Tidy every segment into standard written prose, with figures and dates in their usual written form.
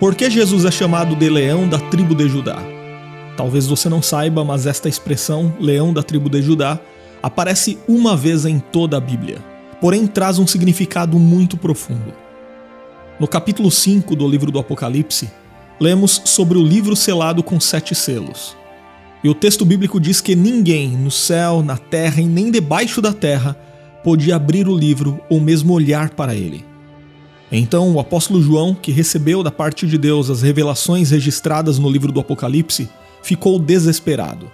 Por que Jesus é chamado de leão da tribo de Judá? Talvez você não saiba, mas esta expressão, leão da tribo de Judá, aparece uma vez em toda a Bíblia, porém traz um significado muito profundo. No capítulo 5 do livro do Apocalipse, lemos sobre o livro selado com 7 selos. E o texto bíblico diz que ninguém no céu, na terra e nem debaixo da terra podia abrir o livro ou mesmo olhar para ele. Então o apóstolo João, que recebeu da parte de Deus as revelações registradas no livro do Apocalipse, ficou desesperado.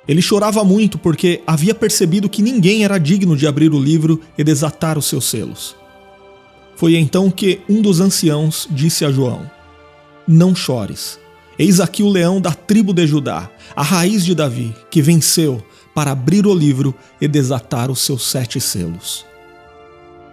Ele chorava muito porque havia percebido que ninguém era digno de abrir o livro e desatar os seus selos. Foi então que um dos anciãos disse a João: "Não chores. Eis aqui o leão da tribo de Judá, a raiz de Davi, que venceu para abrir o livro e desatar os seus 7 selos."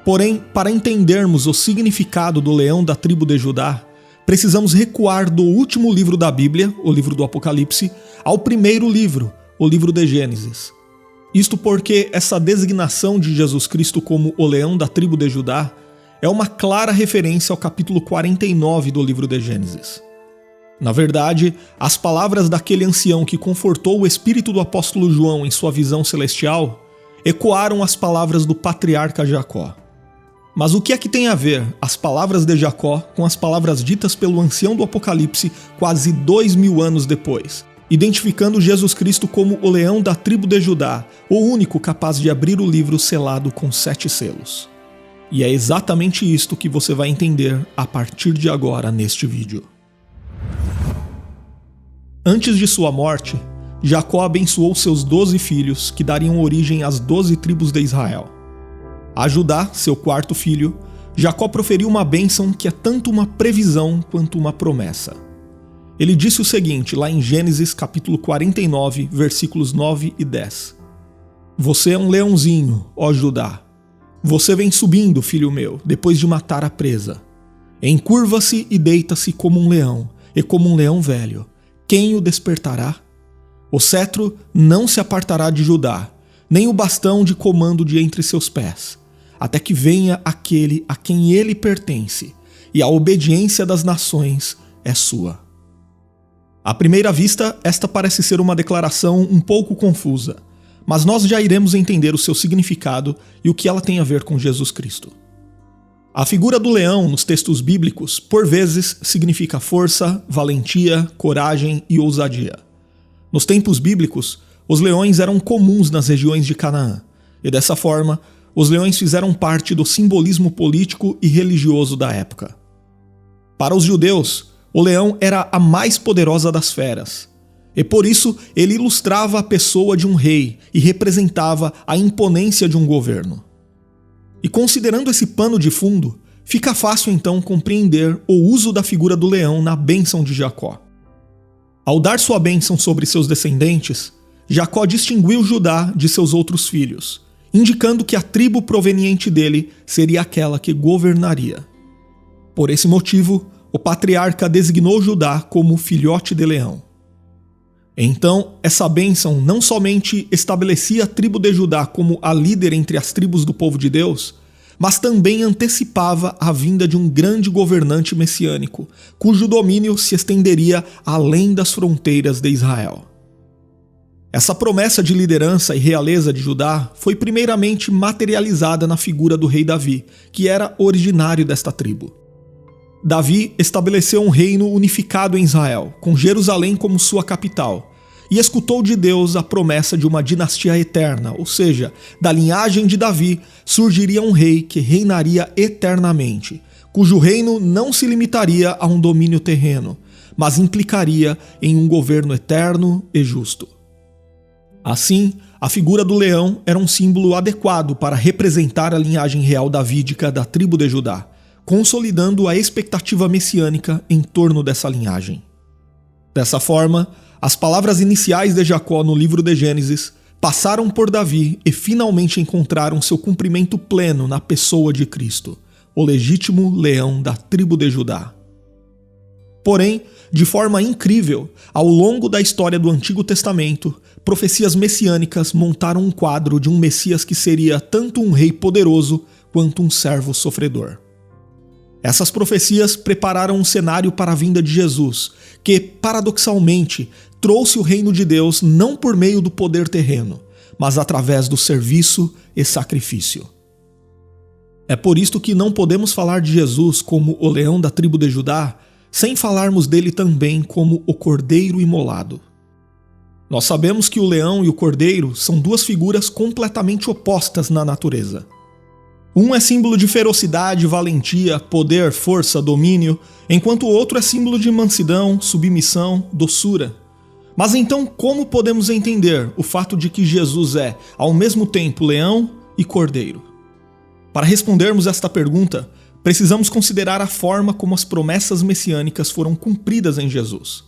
Porém, para entendermos o significado do leão da tribo de Judá, precisamos recuar do último livro da Bíblia, o livro do Apocalipse, ao primeiro livro, o livro de Gênesis. Isto porque essa designação de Jesus Cristo como o leão da tribo de Judá é uma clara referência ao capítulo 49 do livro de Gênesis. Na verdade, as palavras daquele ancião que confortou o espírito do apóstolo João em sua visão celestial ecoaram as palavras do patriarca Jacó. Mas o que é que tem a ver as palavras de Jacó com as palavras ditas pelo ancião do Apocalipse quase 2000 anos depois, identificando Jesus Cristo como o leão da tribo de Judá, o único capaz de abrir o livro selado com 7 selos? E é exatamente isto que você vai entender a partir de agora neste vídeo. Antes de sua morte, Jacó abençoou seus 12 filhos, que dariam origem às 12 tribos de Israel. A Judá, seu 4º filho, Jacó proferiu uma bênção que é tanto uma previsão quanto uma promessa. Ele disse o seguinte, lá em Gênesis capítulo 49, versículos 9 e 10. "Você é um leãozinho, ó Judá. Você vem subindo, filho meu, depois de matar a presa. Encurva-se e deita-se como um leão, e como um leão velho. Quem o despertará? O cetro não se apartará de Judá, nem o bastão de comando de entre seus pés, até que venha aquele a quem ele pertence, e a obediência das nações é sua." À primeira vista, esta parece ser uma declaração um pouco confusa, mas nós já iremos entender o seu significado e o que ela tem a ver com Jesus Cristo. A figura do leão nos textos bíblicos, por vezes, significa força, valentia, coragem e ousadia. Nos tempos bíblicos, os leões eram comuns nas regiões de Canaã, e dessa forma, os leões fizeram parte do simbolismo político e religioso da época. Para os judeus, o leão era a mais poderosa das feras, e por isso ele ilustrava a pessoa de um rei e representava a imponência de um governo. E considerando esse pano de fundo, fica fácil então compreender o uso da figura do leão na bênção de Jacó. Ao dar sua bênção sobre seus descendentes, Jacó distinguiu Judá de seus outros filhos, indicando que a tribo proveniente dele seria aquela que governaria. Por esse motivo, o patriarca designou Judá como filhote de leão. Então, essa bênção não somente estabelecia a tribo de Judá como a líder entre as tribos do povo de Deus, mas também antecipava a vinda de um grande governante messiânico, cujo domínio se estenderia além das fronteiras de Israel. Essa promessa de liderança e realeza de Judá foi primeiramente materializada na figura do rei Davi, que era originário desta tribo. Davi estabeleceu um reino unificado em Israel, com Jerusalém como sua capital, e escutou de Deus a promessa de uma dinastia eterna, ou seja, da linhagem de Davi surgiria um rei que reinaria eternamente, cujo reino não se limitaria a um domínio terreno, mas implicaria em um governo eterno e justo. Assim, a figura do leão era um símbolo adequado para representar a linhagem real davídica da tribo de Judá, consolidando a expectativa messiânica em torno dessa linhagem. Dessa forma, as palavras iniciais de Jacó no livro de Gênesis passaram por Davi e finalmente encontraram seu cumprimento pleno na pessoa de Cristo, o legítimo leão da tribo de Judá. Porém, de forma incrível, ao longo da história do Antigo Testamento, profecias messiânicas montaram um quadro de um Messias que seria tanto um rei poderoso quanto um servo sofredor. Essas profecias prepararam um cenário para a vinda de Jesus, que, paradoxalmente, trouxe o reino de Deus não por meio do poder terreno, mas através do serviço e sacrifício. É por isto que não podemos falar de Jesus como o leão da tribo de Judá, sem falarmos dele também como o cordeiro imolado. Nós sabemos que o leão e o cordeiro são duas figuras completamente opostas na natureza. Um é símbolo de ferocidade, valentia, poder, força, domínio, enquanto o outro é símbolo de mansidão, submissão, doçura. Mas então como podemos entender o fato de que Jesus é, ao mesmo tempo, leão e cordeiro? Para respondermos esta pergunta, precisamos considerar a forma como as promessas messiânicas foram cumpridas em Jesus.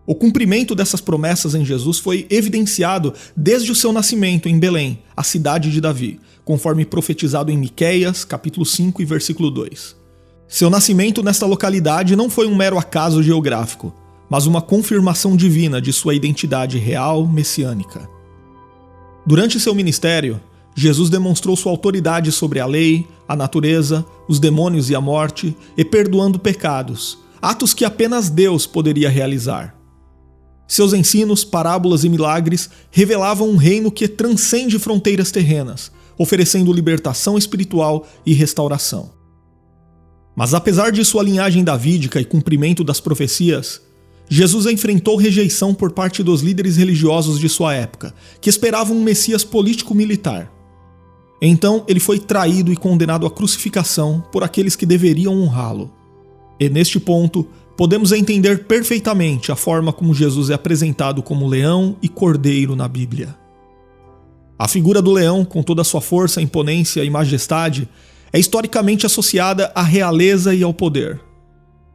O cumprimento dessas promessas em Jesus foi evidenciado desde o seu nascimento em Belém, a cidade de Davi, conforme profetizado em Miqueias, capítulo 5 e versículo 2. Seu nascimento nesta localidade não foi um mero acaso geográfico, mas uma confirmação divina de sua identidade real messiânica. Durante seu ministério, Jesus demonstrou sua autoridade sobre a lei, a natureza, os demônios e a morte, e perdoando pecados, atos que apenas Deus poderia realizar. Seus ensinos, parábolas e milagres revelavam um reino que transcende fronteiras terrenas, oferecendo libertação espiritual e restauração. Mas apesar de sua linhagem davídica e cumprimento das profecias, Jesus enfrentou rejeição por parte dos líderes religiosos de sua época, que esperavam um Messias político-militar. Então ele foi traído e condenado à crucificação por aqueles que deveriam honrá-lo. E neste ponto, podemos entender perfeitamente a forma como Jesus é apresentado como leão e cordeiro na Bíblia. A figura do leão, com toda a sua força, imponência e majestade, é historicamente associada à realeza e ao poder.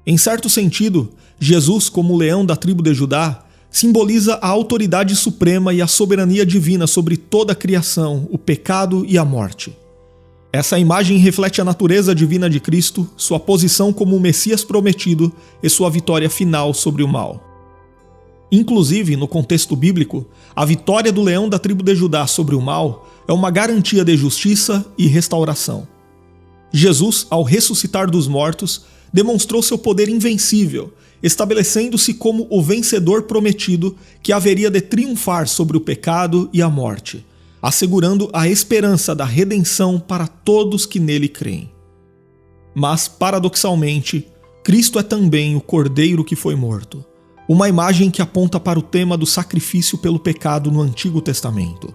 Em certo sentido, Jesus, como leão da tribo de Judá, simboliza a autoridade suprema e a soberania divina sobre toda a criação, o pecado e a morte. Essa imagem reflete a natureza divina de Cristo, sua posição como o Messias prometido e sua vitória final sobre o mal. Inclusive, no contexto bíblico, a vitória do leão da tribo de Judá sobre o mal é uma garantia de justiça e restauração. Jesus, ao ressuscitar dos mortos, demonstrou seu poder invencível, estabelecendo-se como o vencedor prometido que haveria de triunfar sobre o pecado e a morte, assegurando a esperança da redenção para todos que nele creem. Mas, paradoxalmente, Cristo é também o Cordeiro que foi morto, uma imagem que aponta para o tema do sacrifício pelo pecado no Antigo Testamento.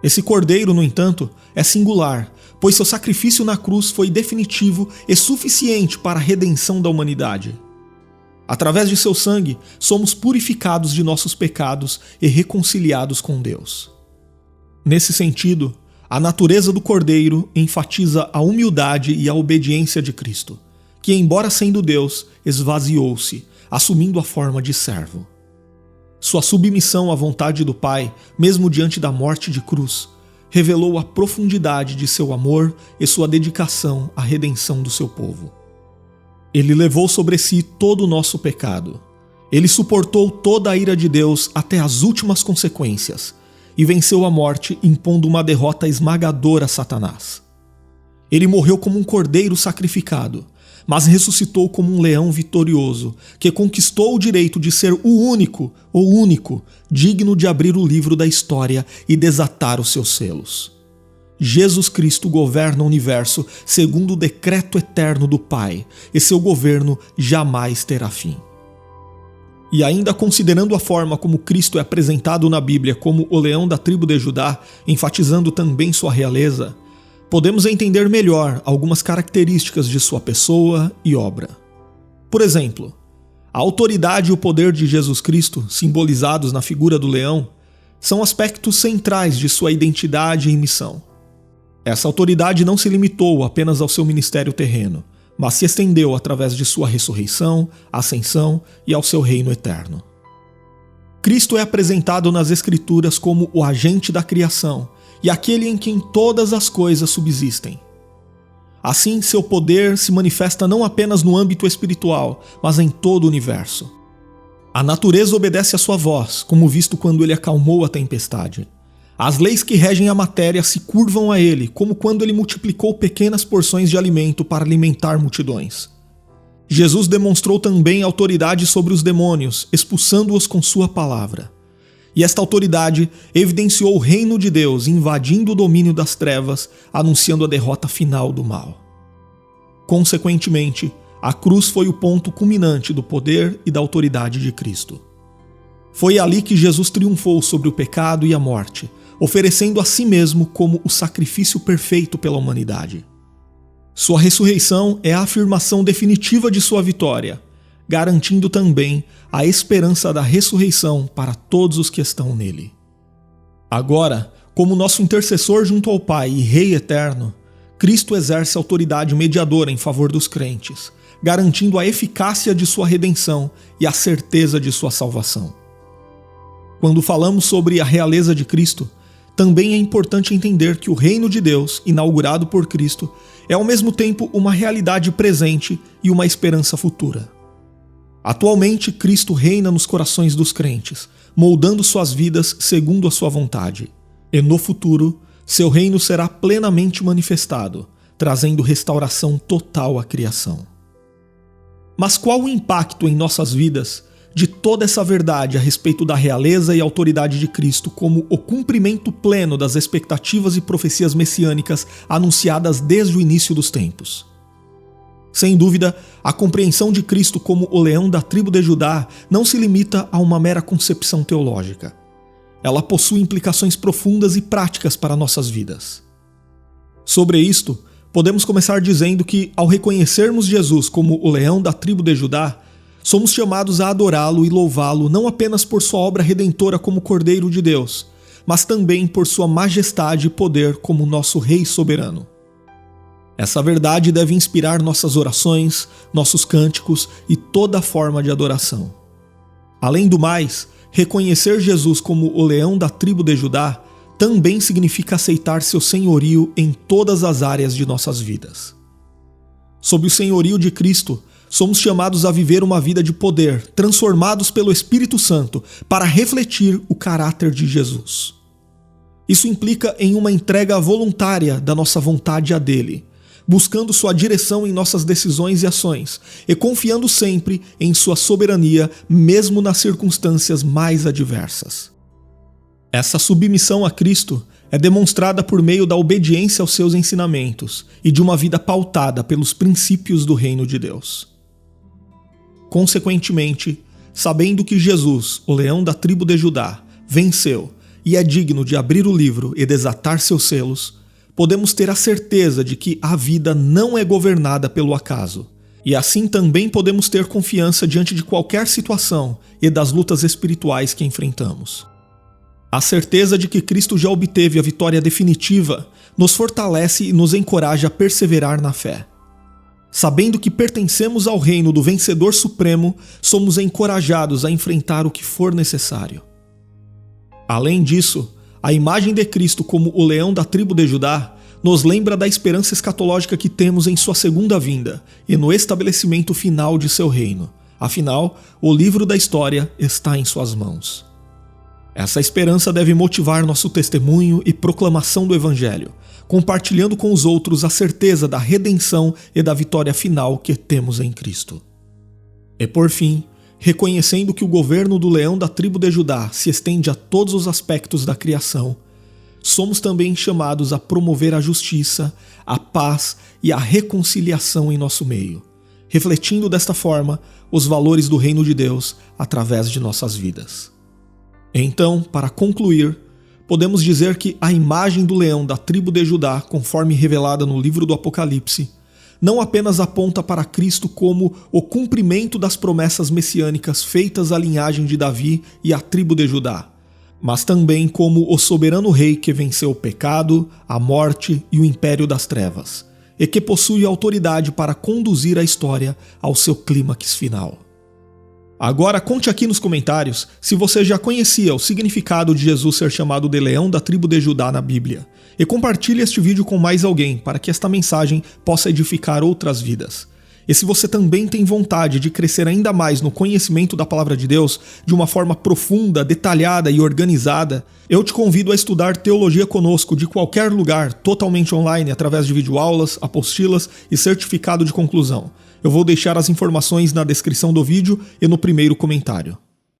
Esse Cordeiro, no entanto, é singular, pois seu sacrifício na cruz foi definitivo e suficiente para a redenção da humanidade. Através de seu sangue, somos purificados de nossos pecados e reconciliados com Deus. Nesse sentido, a natureza do Cordeiro enfatiza a humildade e a obediência de Cristo, que, embora sendo Deus, esvaziou-se, assumindo a forma de servo. Sua submissão à vontade do Pai, mesmo diante da morte de cruz, revelou a profundidade de seu amor e sua dedicação à redenção do seu povo. Ele levou sobre si todo o nosso pecado. Ele suportou toda a ira de Deus até as últimas consequências e venceu a morte, impondo uma derrota esmagadora a Satanás. Ele morreu como um cordeiro sacrificado, mas ressuscitou como um leão vitorioso, que conquistou o direito de ser o único, digno de abrir o livro da história e desatar os seus selos. Jesus Cristo governa o universo segundo o decreto eterno do Pai, e seu governo jamais terá fim. E ainda considerando a forma como Cristo é apresentado na Bíblia como o leão da tribo de Judá, enfatizando também sua realeza, podemos entender melhor algumas características de sua pessoa e obra. Por exemplo, a autoridade e o poder de Jesus Cristo, simbolizados na figura do leão, são aspectos centrais de sua identidade e missão. Essa autoridade não se limitou apenas ao seu ministério terreno, mas se estendeu através de sua ressurreição, ascensão e ao seu reino eterno. Cristo é apresentado nas Escrituras como o agente da criação e aquele em quem todas as coisas subsistem. Assim, seu poder se manifesta não apenas no âmbito espiritual, mas em todo o universo. A natureza obedece à sua voz, como visto quando ele acalmou a tempestade. As leis que regem a matéria se curvam a ele, como quando ele multiplicou pequenas porções de alimento para alimentar multidões. Jesus demonstrou também autoridade sobre os demônios, expulsando-os com sua palavra. E esta autoridade evidenciou o reino de Deus, invadindo o domínio das trevas, anunciando a derrota final do mal. Consequentemente, a cruz foi o ponto culminante do poder e da autoridade de Cristo. Foi ali que Jesus triunfou sobre o pecado e a morte, oferecendo a si mesmo como o sacrifício perfeito pela humanidade. Sua ressurreição é a afirmação definitiva de sua vitória, garantindo também a esperança da ressurreição para todos os que estão nele. Agora, como nosso intercessor junto ao Pai e Rei eterno, Cristo exerce autoridade mediadora em favor dos crentes, garantindo a eficácia de sua redenção e a certeza de sua salvação. Quando falamos sobre a realeza de Cristo, também é importante entender que o reino de Deus, inaugurado por Cristo, é ao mesmo tempo uma realidade presente e uma esperança futura. Atualmente, Cristo reina nos corações dos crentes, moldando suas vidas segundo a sua vontade. E no futuro, seu reino será plenamente manifestado, trazendo restauração total à criação. Mas qual o impacto em nossas vidas de toda essa verdade a respeito da realeza e autoridade de Cristo como o cumprimento pleno das expectativas e profecias messiânicas anunciadas desde o início dos tempos? Sem dúvida, a compreensão de Cristo como o leão da tribo de Judá não se limita a uma mera concepção teológica. Ela possui implicações profundas e práticas para nossas vidas. Sobre isto, podemos começar dizendo que, ao reconhecermos Jesus como o leão da tribo de Judá, somos chamados a adorá-lo e louvá-lo não apenas por sua obra redentora como Cordeiro de Deus, mas também por sua majestade e poder como nosso Rei soberano. Essa verdade deve inspirar nossas orações, nossos cânticos e toda forma de adoração. Além do mais, reconhecer Jesus como o leão da tribo de Judá também significa aceitar seu senhorio em todas as áreas de nossas vidas. Sob o senhorio de Cristo, somos chamados a viver uma vida de poder, transformados pelo Espírito Santo, para refletir o caráter de Jesus. Isso implica em uma entrega voluntária da nossa vontade a dele, buscando sua direção em nossas decisões e ações, e confiando sempre em sua soberania, mesmo nas circunstâncias mais adversas. Essa submissão a Cristo é demonstrada por meio da obediência aos seus ensinamentos e de uma vida pautada pelos princípios do reino de Deus. Consequentemente, sabendo que Jesus, o leão da tribo de Judá, venceu e é digno de abrir o livro e desatar seus selos, podemos ter a certeza de que a vida não é governada pelo acaso, e assim também podemos ter confiança diante de qualquer situação e das lutas espirituais que enfrentamos. A certeza de que Cristo já obteve a vitória definitiva nos fortalece e nos encoraja a perseverar na fé. Sabendo que pertencemos ao reino do vencedor supremo, somos encorajados a enfrentar o que for necessário. Além disso, a imagem de Cristo como o leão da tribo de Judá nos lembra da esperança escatológica que temos em sua segunda vinda e no estabelecimento final de seu reino. Afinal, o livro da história está em suas mãos. Essa esperança deve motivar nosso testemunho e proclamação do Evangelho, compartilhando com os outros a certeza da redenção e da vitória final que temos em Cristo. E por fim, reconhecendo que o governo do leão da tribo de Judá se estende a todos os aspectos da criação, somos também chamados a promover a justiça, a paz e a reconciliação em nosso meio, refletindo desta forma os valores do reino de Deus através de nossas vidas. Então, para concluir, podemos dizer que a imagem do leão da tribo de Judá, conforme revelada no livro do Apocalipse, não apenas aponta para Cristo como o cumprimento das promessas messiânicas feitas à linhagem de Davi e à tribo de Judá, mas também como o soberano rei que venceu o pecado, a morte e o império das trevas, e que possui autoridade para conduzir a história ao seu clímax final. Agora conte aqui nos comentários se você já conhecia o significado de Jesus ser chamado de leão da tribo de Judá na Bíblia, e compartilhe este vídeo com mais alguém para que esta mensagem possa edificar outras vidas. E se você também tem vontade de crescer ainda mais no conhecimento da Palavra de Deus de uma forma profunda, detalhada e organizada, eu te convido a estudar teologia conosco de qualquer lugar, totalmente online, através de videoaulas, apostilas e certificado de conclusão. Eu vou deixar as informações na descrição do vídeo e no primeiro comentário.